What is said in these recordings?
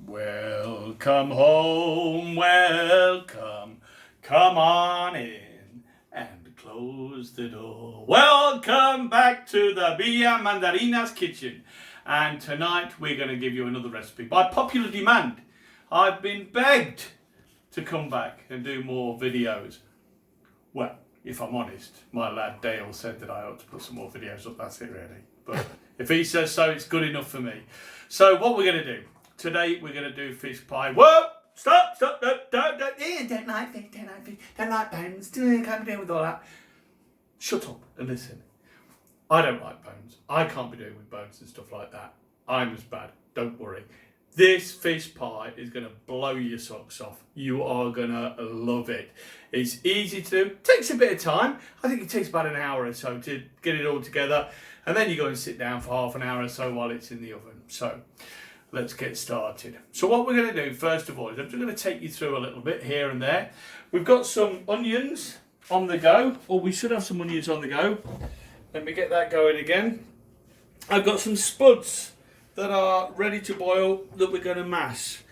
Welcome home, welcome. Come on in and close the door. Welcome back to the Villa Mandarinas kitchen. And tonight we're going to give you another recipe. By popular demand, I've been begged to come back and do more videos. Well, if I'm honest, my lad Dale said that I ought to put some more videos up. That's it really. But if he says so, it's good enough for me. So what we're going to do. Today we're going to do fish pie. Whoa! Stop! Don't like fish, don't like bones, can't be doing with all that. Shut up and listen. I don't like bones. I can't be doing with bones and stuff like that. I'm as bad, don't worry. This fish pie is going to blow your socks off. You are going to love it. It's easy to do. It takes a bit of time. I think it takes about an hour or so to get it all together. And then you go and sit down for half an hour or so while it's in the oven. So let's get started. So what we're going to do first of all is I'm just going to take you through a little bit here and there. We've got some onions on the go, or we should have some onions on the go. Let me get that going again. I've got some spuds that are ready to boil that we're going to mash.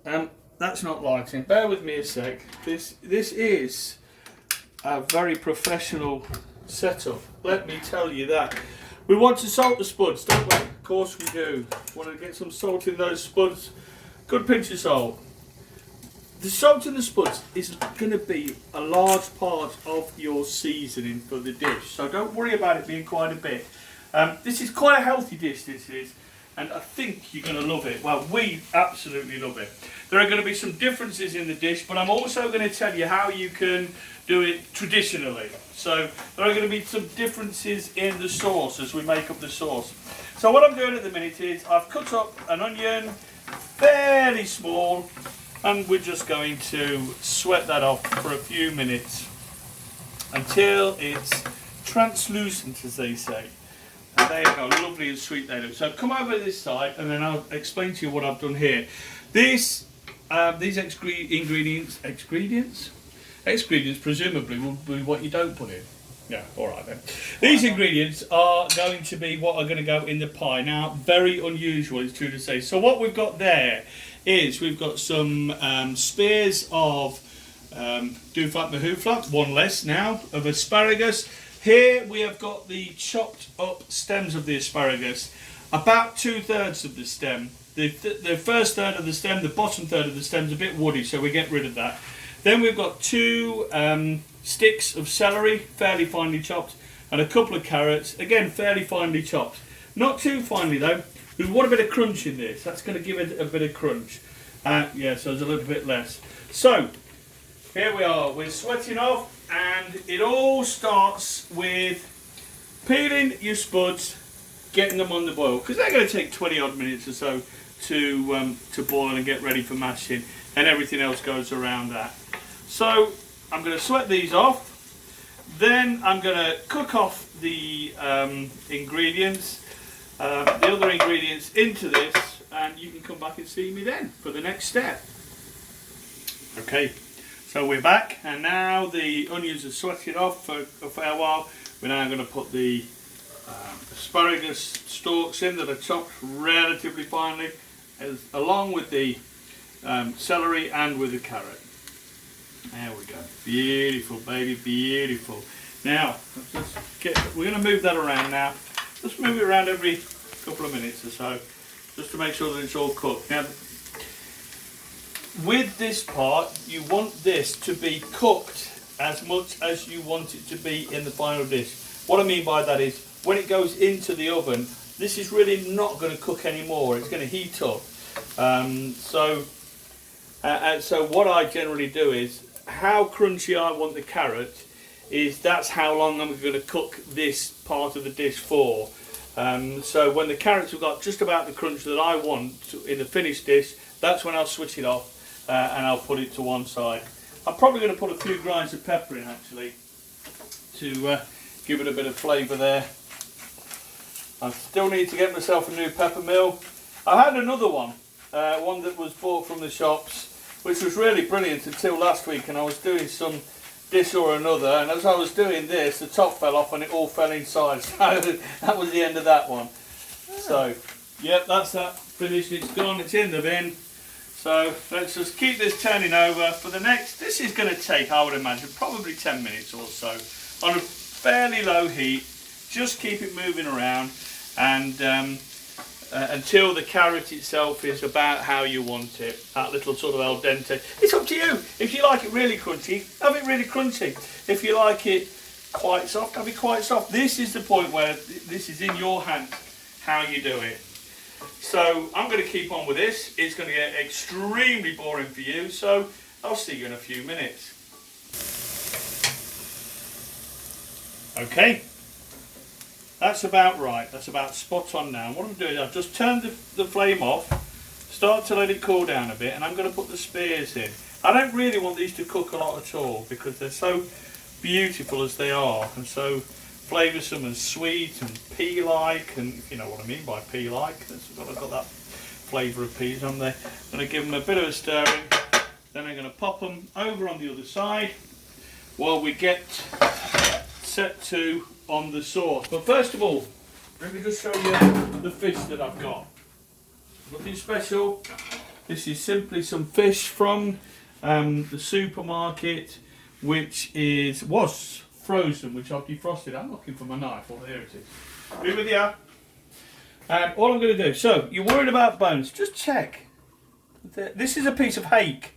That's not lighting. Bear with me a sec. This is a very professional setup. Let me tell you that. We want to salt the spuds, don't we? Of course we do. Want to get some salt in those spuds. Good pinch of salt. The salt in the spuds is going to be a large part of your seasoning for the dish. So don't worry about it being quite a bit. This is quite a healthy dish, this is. And I think you're going to love it. Well, we absolutely love it. There are going to be some differences in the dish, but I'm also going to tell you how you can do it traditionally. So there are going to be some differences in the sauce as we make up the sauce. So what I'm doing at the minute is I've cut up an onion fairly small, and we're just going to sweat that off for a few minutes until it's translucent, as they say. And there you go, lovely and sweet they look. So come over to this side and then I'll explain to you what I've done here. These ingredients presumably will be what you don't put in. Yeah, alright then. These ingredients are going to be what are going to go in the pie. Now, very unusual, it's true to say. So what we've got there is we've got some spears of dooflap mahooflap, one less now, of asparagus. Here we have got the chopped up stems of the asparagus, about 2/3 of the stem. The first third of the stem, the bottom third of the stem is a bit woody, so we get rid of that. Then we've got 2 sticks of celery, fairly finely chopped, and a couple of carrots, again fairly finely chopped. Not too finely though. We want a bit of crunch in this. That's going to give it a bit of crunch. Yeah, so there's a little bit less. So here we are. We're sweating off. And it all starts with peeling your spuds, getting them on the boil, because they're going to take 20 odd minutes or so to boil and get ready for mashing, and everything else goes around that. So I'm going to sweat these off, then I'm going to cook off the ingredients, the other ingredients into this, and you can come back and see me then for the next step. Okay. So we're back, and now the onions are sweated off for a fair while. We're now going to put the asparagus stalks in that are chopped relatively finely, along with the celery and with the carrot. There we go. Beautiful, baby, beautiful. Now, we're going to move that around now. Just move it around every couple of minutes or so, just to make sure that it's all cooked. Now, with this part, you want this to be cooked as much as you want it to be in the final dish. What I mean by that is, when it goes into the oven, this is really not going to cook anymore. It's going to heat up. So what I generally do is, how crunchy I want the carrot is that's how long I'm going to cook this part of the dish for. So when the carrots have got just about the crunch that I want in the finished dish, that's when I'll switch it off. And I'll put it to one side. I'm probably going to put a few grinds of pepper in actually to give it a bit of flavour there. I still need to get myself a new pepper mill. I had another one that was bought from the shops, which was really brilliant until last week, and I was doing some dish or another, and as I was doing this, the top fell off and it all fell inside. So that was the end of that one. So, yep, that's that finished. It's gone. It's in the bin. So let's just keep this turning over for the next, this is going to take, I would imagine, probably 10 minutes or so on a fairly low heat. Just keep it moving around and until the carrot itself is about how you want it, that little sort of al dente. It's up to you. If you like it really crunchy, have it really crunchy. If you like it quite soft, have it quite soft. This is the point where this is in your hands how you do it. So I'm going to keep on with this. It's going to get extremely boring for you, so I'll see you in a few minutes. Okay, that's about right. That's about spot on now. What I'm doing, I've just turned the flame off, start to let it cool down a bit, and I'm going to put the spears in. I don't really want these to cook a lot at all because they're so beautiful as they are, and so flavoursome and sweet and pea-like, and if you know what I mean by pea-like, I've got that flavour of peas on there. I'm going to give them a bit of a stirring, then I'm going to pop them over on the other side while we get set to on the sauce. But first of all, let me just show you the fish that I've got. Nothing special. This is simply some fish from the supermarket, which was frozen, which I've defrosted. I'm looking for my knife. Oh, there it is. Be with you. All I'm going to do, so you're worried about bones, just check. This is a piece of hake.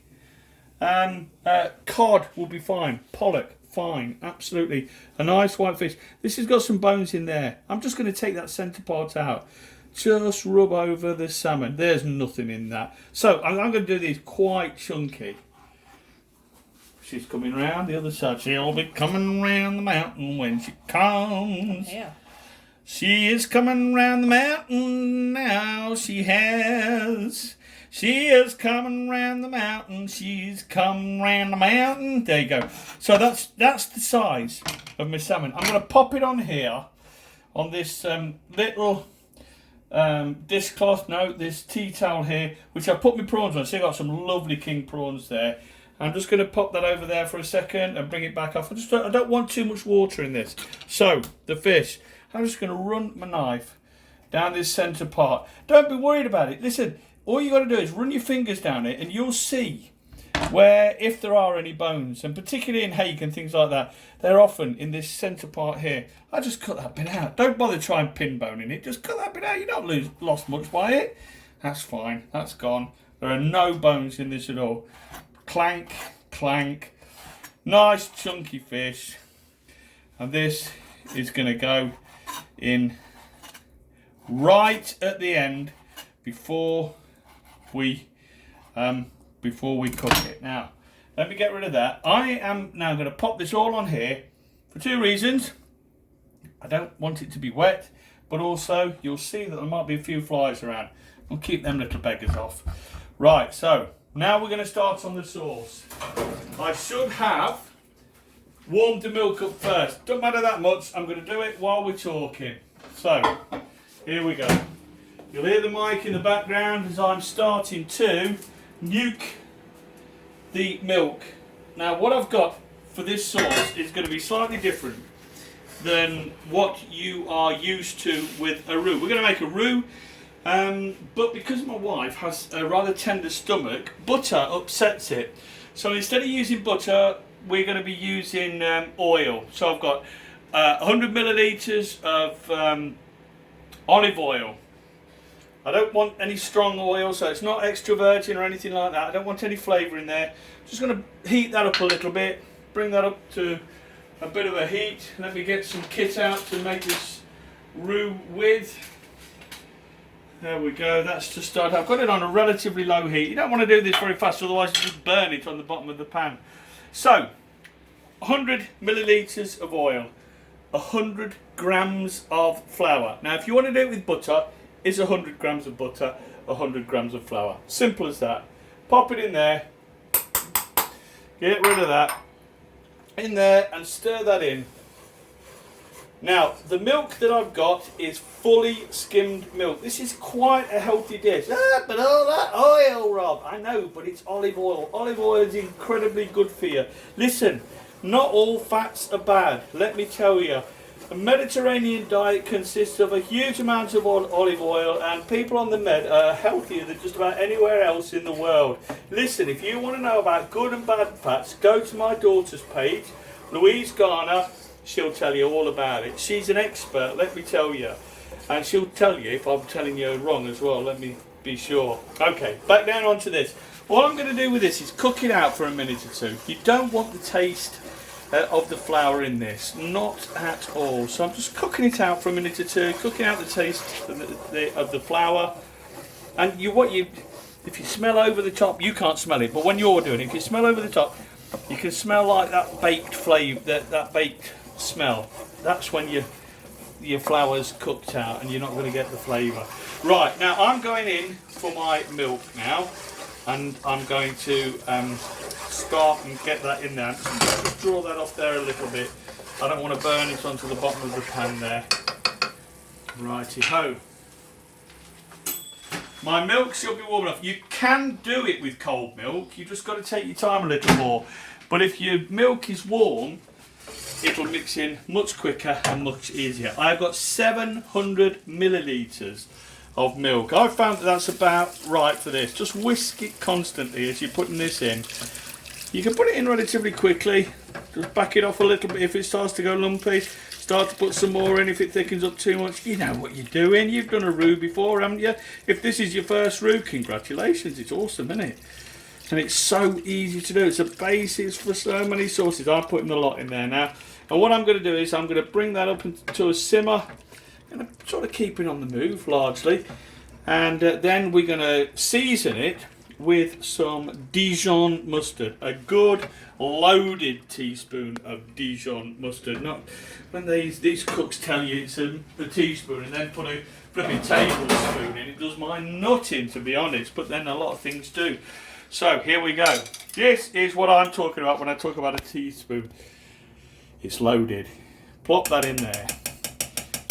Cod will be fine. Pollock, fine. Absolutely. A nice white fish. This has got some bones in there. I'm just going to take that centre part out. Just rub over the salmon. There's nothing in that. So I'm going to do these quite chunky. She's coming round the other side. She'll be coming round the mountain when she comes. Yeah. She is coming round the mountain now. She has. She is coming round the mountain. She's come round the mountain. There you go. So that's the size of my salmon. I'm going to pop it on here, on this little dishcloth. No, this tea towel here, which I put my prawns on. So I've got some lovely king prawns there. I'm just going to pop that over there for a second and bring it back off. I don't want too much water in this. So, the fish. I'm just going to run my knife down this centre part. Don't be worried about it. Listen, all you got to do is run your fingers down it and you'll see where, if there are any bones, and particularly in hake and things like that, they're often in this centre part here. I just cut that bit out. Don't bother trying pin boning it. Just cut that bit out. You don't lost much by it. That's fine. That's gone. There are no bones in this at all. Clank, clank, nice chunky fish, and this is going to go in right at the end before we cook it. Now, let me get rid of that. I am now going to pop this all on here for two reasons. I don't want it to be wet, but also you'll see that there might be a few flies around. We'll keep them little beggars off. Right, so now we're going to start on the sauce. I should have warmed the milk up first. Don't matter that much. I'm going to do it while we're talking. So, here we go. You'll hear the mic in the background as I'm starting to nuke the milk. Now, what I've got for this sauce is going to be slightly different than what you are used to with a roux. We're going to make a roux. But because my wife has a rather tender stomach, butter upsets it. So instead of using butter, we're going to be using oil. So I've got 100 millilitres of olive oil. I don't want any strong oil, so it's not extra virgin or anything like that. I don't want any flavour in there. Just going to heat that up a little bit, bring that up to a bit of a heat. Let me get some kit out to make this roux with. There we go, that's to start. I've got it on a relatively low heat. You don't want to do this very fast, otherwise you just burn it on the bottom of the pan. So, 100 millilitres of oil, 100 grams of flour. Now, if you want to do it with butter, it's 100 grams of butter, 100 grams of flour. Simple as that. Pop it in there, get rid of that, in there, and stir that in. Now, the milk that I've got is fully skimmed milk. This is quite a healthy dish. But all that oil, Rob. I know, but it's olive oil. Olive oil is incredibly good for you. Listen, not all fats are bad. Let me tell you. A Mediterranean diet consists of a huge amount of olive oil, and people on the Med are healthier than just about anywhere else in the world. Listen, if you want to know about good and bad fats, go to my daughter's page, Louise Garner. She'll tell you all about it. She's an expert, let me tell you. And she'll tell you if I'm telling you wrong as well, let me be sure. Okay, back down onto this. What I'm going to do with this is cook it out for a minute or two. You don't want the taste of the flour in this, not at all. So I'm just cooking it out for a minute or two, cooking out the taste of the flour. And if you smell over the top, you can't smell it, but when you're doing it, if you smell over the top, you can smell like that baked flavour, that baked smell. That's when your flour's cooked out and you're not going to get the flavour. Right, now I'm going in for my milk now, and I'm going to start and get that in there. Just draw that off there a little bit. I don't want to burn it onto the bottom of the pan there. Righty ho. My milk should be warm enough. You can do it with cold milk, you just got to take your time a little more. But if your milk is warm, it'll mix in much quicker and much easier. I've got 700 millilitres of milk. I found that's about right for this. Just whisk it constantly as you're putting this in. You can put it in relatively quickly. Just back it off a little bit if it starts to go lumpy. Start to put some more in if it thickens up too much. You know what you're doing. You've done a roux before, haven't you? If this is your first roux, congratulations. It's awesome, isn't it? And it's so easy to do. It's a basis for so many sauces. I'm putting a lot in there now. And what I'm going to do is I'm going to bring that up to a simmer. And I'm sort of keeping on the move largely, and then we're going to season it with some Dijon mustard, a good loaded teaspoon of Dijon mustard. Not when these cooks tell you it's a teaspoon and then put a flipping tablespoon in. It does my nutting, to be honest, but then a lot of things do. So here we go. This is what I'm talking about when I talk about a teaspoon. It's loaded. Plop that in there.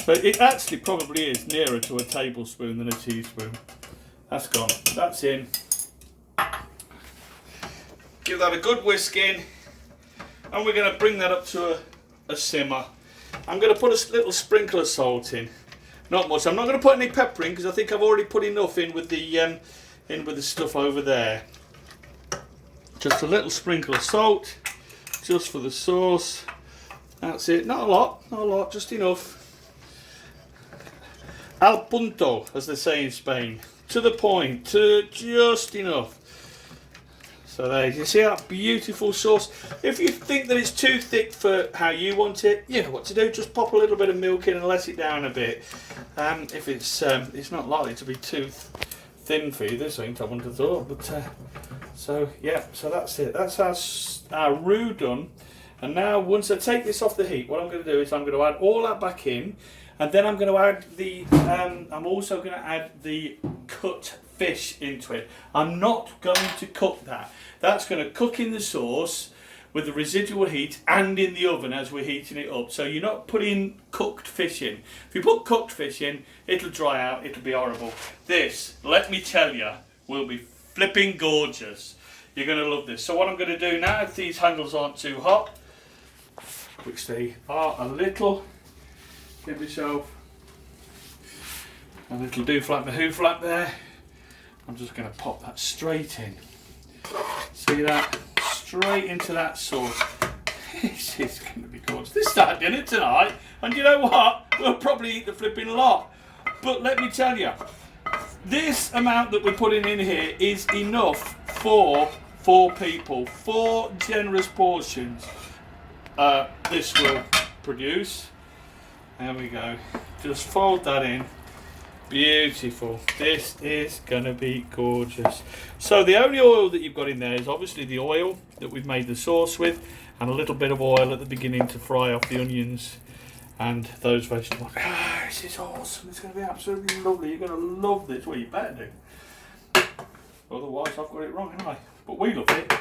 So it actually probably is nearer to a tablespoon than a teaspoon. That's gone. That's in. Give that a good whisk in. And we're going to bring that up to a simmer. I'm going to put a little sprinkle of salt in. Not much. I'm not going to put any pepper in because I think I've already put enough in with the stuff over there. Just a little sprinkle of salt, just for the sauce. That's it. Not a lot, just enough. Al punto, as they say in Spain. To the point, just enough. So there, you see that beautiful sauce. If you think that it's too thick for how you want it, you know what to do. Just pop a little bit of milk in and let it down a bit. If it's not likely to be too thin for you, this ain't, I wouldn't have thought. But so yeah, so that's it. That's our roux done. And now, once I take this off the heat, what I'm going to do is I'm going to add all that back in, and then I'm going to add the. I'm also going to add the cut fish into it. I'm not going to cook that. That's going to cook in the sauce with the residual heat and in the oven as we're heating it up. So you're not putting cooked fish in. If you put cooked fish in, it'll dry out. It'll be horrible. This, let me tell you, will be flipping gorgeous. You're going to love this. So what I'm going to do now, if these handles aren't too hot, which they are a little, give yourself a little do-flap and a hoo-flap there. I'm just going to pop that straight in. See that? Straight into that sauce. This is going to be gorgeous. This is our dinner tonight, and you know what? We'll probably eat the flipping lot. But let me tell you, this amount that we're putting in here is enough for 4 people. 4 generous portions. This will produce. There we go. Just fold that in. Beautiful. This is going to be gorgeous. So the only oil that you've got in there is obviously the oil that we've made the sauce with, and a little bit of oil at the beginning to fry off the onions and those vegetables. Ah, this is awesome. It's going to be absolutely lovely. You're going to love this. Well, you better do. Otherwise, I've got it wrong, haven't I? But we love it.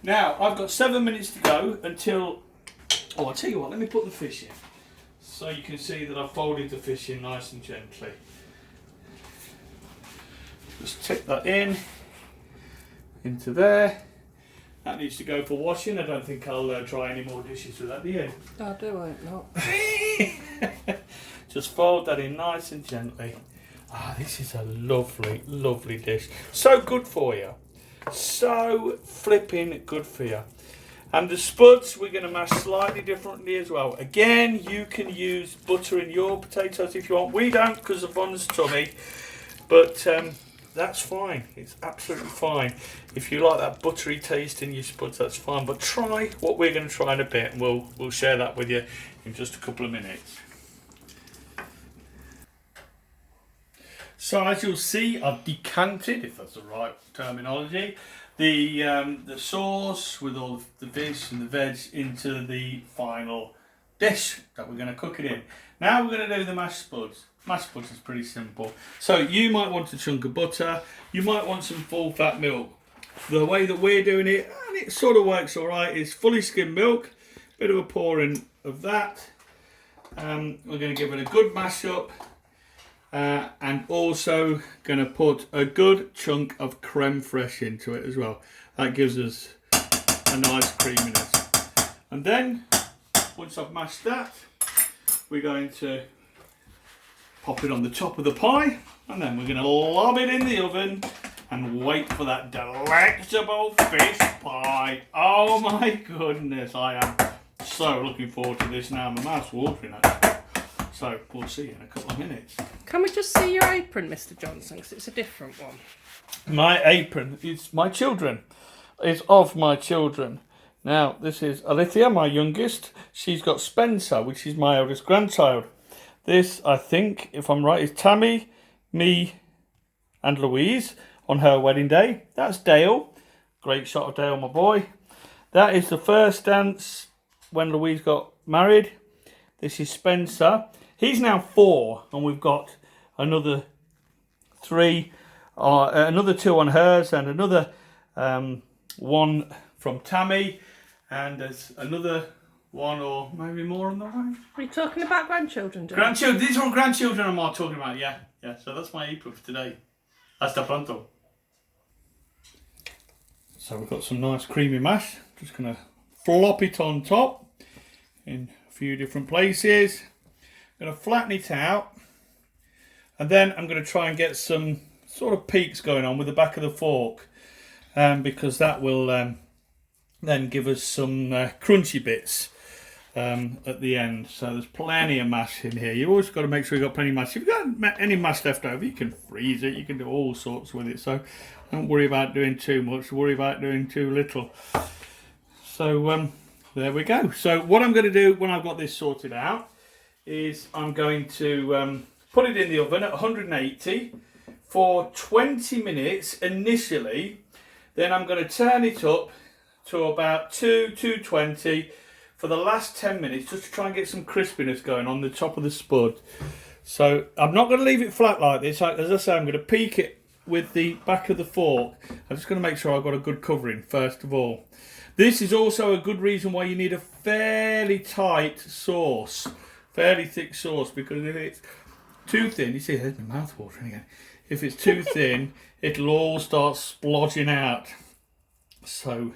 Now, I've got 7 minutes to go until... Oh, I'll tell you what. Let me put the fish in, so you can see that I've folded the fish in nice and gently. Just tip that into there, That needs to go for washing. I don't think I'll try any more dishes with that, do you? I do hope not. Just fold that in nice and gently. Ah, this is a lovely, lovely dish. So good for you. So flipping good for you. And the spuds we're going to mash slightly differently as well. Again, you can use butter in your potatoes if you want. We don't because of Von's tummy. But that's fine. It's absolutely fine. If you like that buttery taste in your spuds, that's fine. But try what we're going to try in a bit, and we'll share that with you in just a couple of minutes. So as you'll see, I've decanted, if that's the right terminology, the sauce with all the fish and the veg into the final dish that we're going to cook it in. Now we're going to do the mashed spuds. Mashed spuds is pretty simple. So you might want a chunk of butter, you might want some full fat milk. The way that we're doing it, and it sort of works alright, is fully skimmed milk, bit of a pouring of that. We're going to give it a good mash up. And also going to put a good chunk of creme fraiche into it as well. That gives us a nice creaminess. And then, once I've mashed that, we're going to pop it on the top of the pie. And then we're going to lob it in the oven and wait for that delectable fish pie. Oh my goodness, I am so looking forward to this now. My mouth's watering actually. So we'll see you in a couple of minutes. Can we just see your apron, Mr. Johnson? Because it's a different one. My apron is my children. It's of my children. Now, this is Alithia, my youngest. She's got Spencer, which is my eldest grandchild. This, I think, if I'm right, is Tammy, me, and Louise on her wedding day. That's Dale. Great shot of Dale, my boy. That is the first dance when Louise got married. This is Spencer. He's now 4, and we've got another 3, another 2 on hers, and another 1 from Tammy, and there's another 1 or maybe more on the way. Are you talking about grandchildren, John? Grandchildren, these are all grandchildren I'm talking about, yeah. So that's my apron for today. Hasta pronto. So we've got some nice creamy mash. Just going to flop it on top in a few different places. I'm going to flatten it out, and then I'm going to try and get some sort of peaks going on with the back of the fork, because that will then give us some crunchy bits at the end. So there's plenty of mash in here. You've always got to make sure you've got plenty of mash. If you've got any mash left over, you can freeze it, you can do all sorts with it. So don't worry about doing too much, worry about doing too little. So there we go. So what I'm going to do when I've got this sorted out is I'm going to put it in the oven at 180 for 20 minutes initially. Then I'm going to turn it up to about 220 for the last 10 minutes, just to try and get some crispiness going on the top of the spud. So I'm not going to leave it flat like this. As I say, I'm going to peak it with the back of the fork. I'm just going to make sure I've got a good covering first of all. This is also a good reason why you need a fairly tight sauce. Fairly thick sauce, because if it's too thin, you see there's my mouth watering again. If it's too thin, it'll all start splodging out. So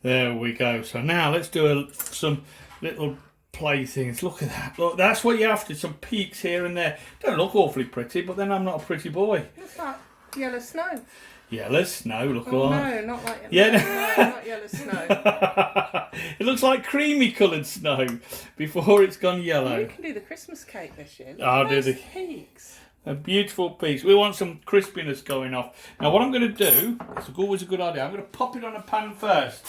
there we go. So now let's do some little play things. Look at that. Look, that's what you have to. Some peaks here and there. Don't look awfully pretty, but then I'm not a pretty boy. What's that? Yellow snow. Yellow snow, look oh, like. No, not like yellow. Yeah. No, not yellow snow. It looks like creamy coloured snow before it's gone yellow. You can do the Christmas cake this year. I'll do the peaks. A beautiful piece. We want some crispiness going off. Now what I'm going to do, it's always a good idea, I'm going to pop it on a pan first.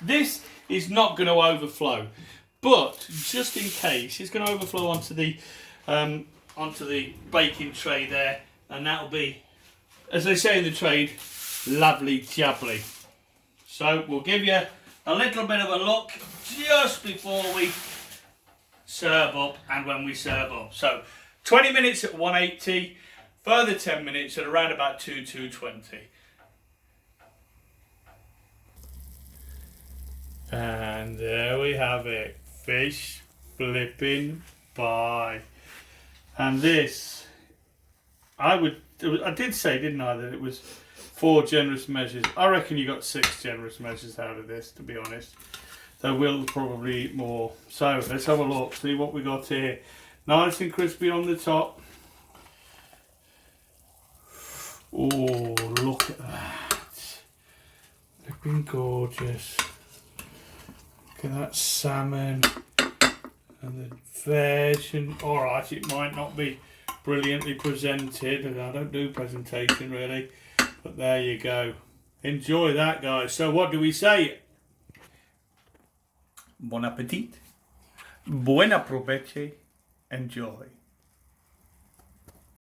This is not going to overflow, but just in case, it's going to overflow onto the baking tray there, and that'll be, as they say in the trade, lovely jubbly. So we'll give you a little bit of a look just before we serve up and when we serve up. So 20 minutes at 180, further 10 minutes at around about 220. And there we have it, fish flipping pie. And this, I did say, didn't I, that it was 4 generous measures. I reckon you got 6 generous measures out of this, to be honest. There will probably eat more. So let's have a look, see what we got here. Nice and crispy on the top. Oh, look at that. Looking gorgeous. Look at that salmon and the veg. And alright, it might not be brilliantly presented, and I don't do presentation really, but there you go. Enjoy that, guys. So what do we say? Bon appetit, buon approvecho, enjoy.